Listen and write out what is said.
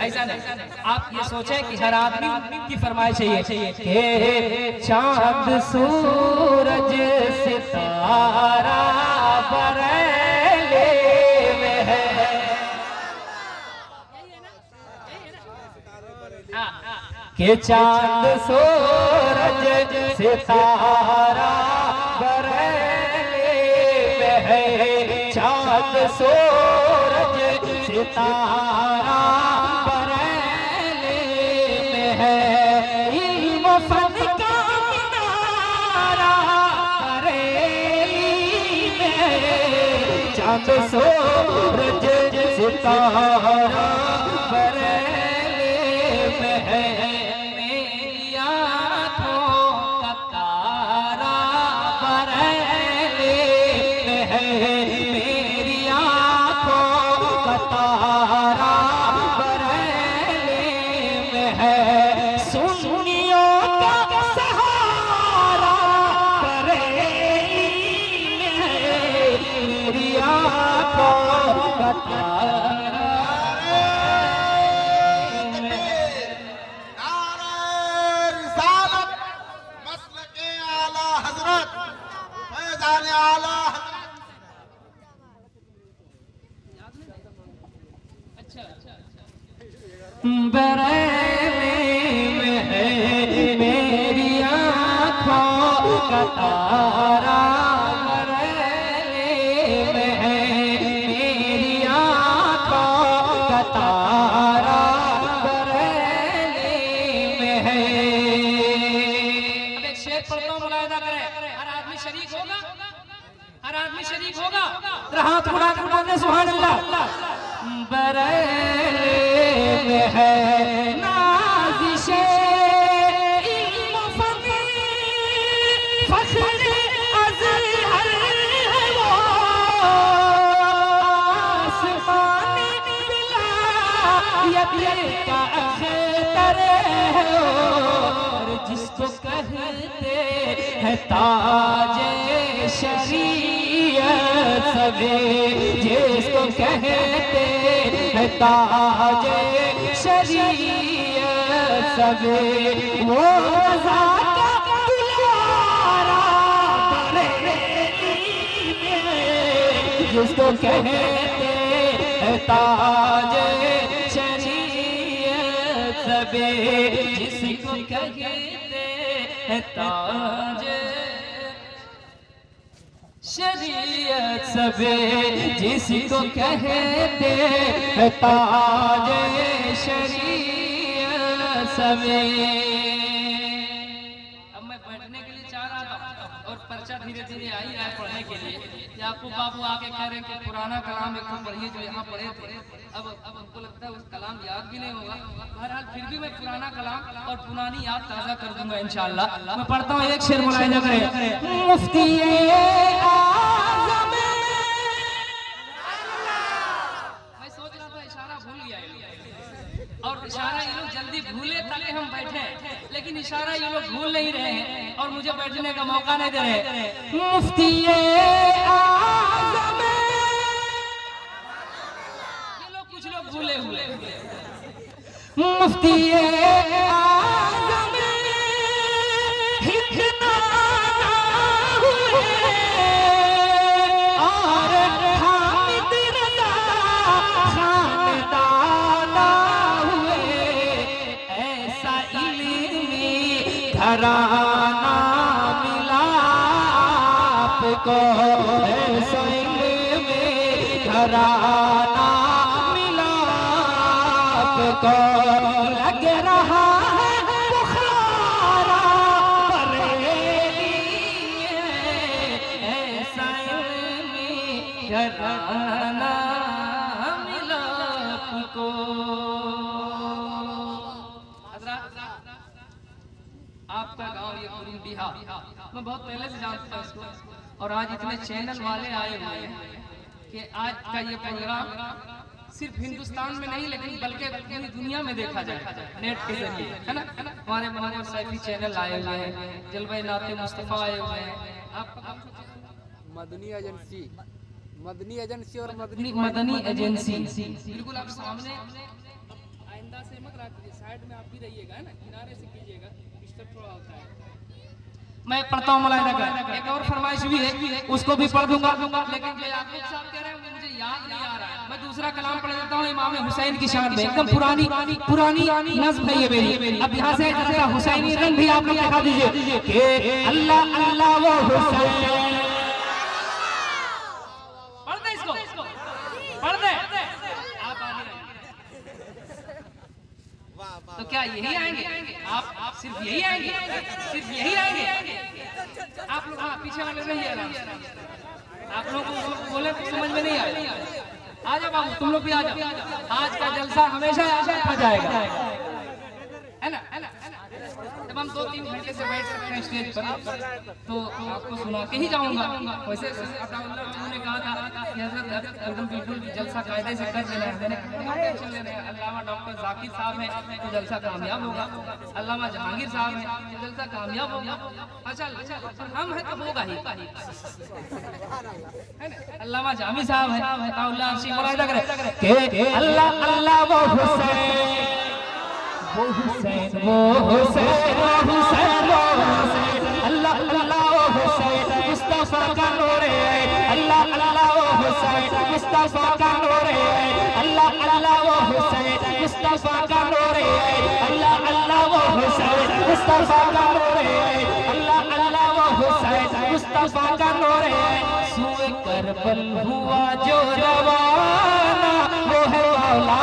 ऐसा नहीं, आप ये सोचें कि हर आदमी की फरमाइश चाहिए कि चांद सूरज सितारा बरेली में है। कि चांद सूरज सितारा बरेली में है, चांद सूरज सितारा बरेली में है। इल्म फन का मीनारा बरेली में है, चांद सूरज सितारा बरेली में है। बरेली में है मेरी आँखों का तारा, बरेली में है मेरी आँखों का तारा, बरेली में है। अब एक शेर पढ़ता हूँ, मुलाहिजा करें। हर आदमी शरीक होगा, हर आदमी शरीक होगा। हाथ उड़ा कर बोलने सुभान अल्लाह। बरेली में है नाज़िशे इल्म फन फख्र अज़हर है वो, आसमानी विलायत का अख्तर है वो, जिसको कहते हैं ताजे शरीयत सवे, जिसको कहते है ताजे शरीयत सवे, वो रज़ा का दुलारा बरेली में, जिसको कहते है ताजे शरीयत सवे, जिसको कहते है ताजे शरीयत सवे, जिसको कहते हैं ताजे शरीयत सवे। अब मैं बैठने के लिए चाह रहा था और पर्चा धीरे धीरे आ ही रहा है पढ़ने के लिए। याकूब बाबू आके कह रहे हैं कि पुराना कलाम एक पढ़िए जो यहाँ पढ़े थे। अब हमको लगता है उस कलाम याद भी नहीं होगा। बहरहाल फिर भी मैं पुराना कलाम और पुरानी याद ताज़ा कर दूंगा इंशाअल्लाह। मैं पढ़ता हूँ, एक शेर मुलाहिजा करें। मुफ्ती और इशारा ये लोग जल्दी भूले ताकि हम बैठे, लेकिन इशारा ये लोग भूल नहीं रहे हैं और मुझे बैठने का मौका नहीं दे रहे। मुफ्ती आज़म, ये लोग कुछ लोग भूले हुए। मुफ्ती आज़म हिकना हुए और हामिद रज़ा खानदाना हुए, ऐसा इल्मी घराना मिला आपको, ऐसा इल्मी घराना मिला आपको, लग रहा है बुखारा बरेली में, ऐसा इल्मी घराना मिला आपको। आपका गांव ये कुरुंडिहा मैं बहुत पहले से जानता हूँ इसको, और आज इतने चैनल वाले आए हुए हैं कि आज का ये प्रोग्राम सिर्फ हिंदुस्तान में नहीं लेकिन बल्कि पूरी दुनिया में देखा जाए नेट के जरिए, है ना। हमारे मोहम्मद सैफी चैनल आए हुए हैं, जलवा नाते मुस्तफा आए हुए हैं। आप मदनी एजेंसी, मदनी एजेंसी और मदनी एजेंसी बिल्कुल आप सामने आइंदा ना कीजिए, साइड में आप भी रहिएगा ना, किनारे से कीजिएगा, डिस्टर्ब थोड़ा होता है। मैं पढ़ता हूँ मौलाना का, एक और फरमाइश भी है, उसको भी पढ़ दूंगा, लेकिन जो याकूब साहब कह रहे हैं मुझे याद नहीं आ रहा है। मैं दूसरा कलाम पढ़ देता हूँ इमाम हुसैन की शान में, एकदम पुरानी नज़्म है ये मेरी। अब यहाँ से जरा हुसैनी रंग भी आप लोग दिखा दीजिए कि अल्लाह अल्लाह वो हुसैन। पढ़ दे इसको, पढ़ दे आप आगे। तो क्या यही आएंगे आप सिर्फ यही आएंगे, सिर्फ यही आएंगे आप लोग? हाँ पीछे वाले नहीं आए, आप लोगों को बोले तो समझ में नहीं आया। आ जाओ बाबू, तुम लोग भी आ जाओ। आज का जलसा हमेशा याद रखा जाएगा, है ना? जब हम 2-3 घंटे से बैठ सकते हैं स्टेज पर तो आपको सुना के ही जाऊंगा। वैसे उन्होंने कहा था कि हजरत एकदम बिल्कुल जलसा कायदे से कर लेना है। मैंने टेंशन ले रहे हैं, अल्लामा डॉक्टर जाकिर साहब हैं तो जलसा कामयाब होगा, अल्लामा जहांगीर साहब हैं तो जलसा कामयाब होगा। अच्छा हम हैं तो होगा ही, है ना? अल्लामा जामी साहब हैं, अल्लाह से मुरादा करे कि अल्लाह अल्लाह वो हुसैन वो हुसैन वो हुसैन वो हुसैन वो हुसैन, अल्लाह अल्लाह वो हुसैन मुस्तफा का नूर है, अल्लाह अल्लाह वो हुसैन मुस्तफा का नूर है, अल्लाह अल्लाह वो हुसैन मुस्तफा का नूर है, अल्लाह अल्लाह वो हुसैन मुस्तफा का नूर है, अल्लाह अल्लाह वो हुसैन मुस्तफा का नूर है। सूए करबल हुआ जो रवाना वो है मौला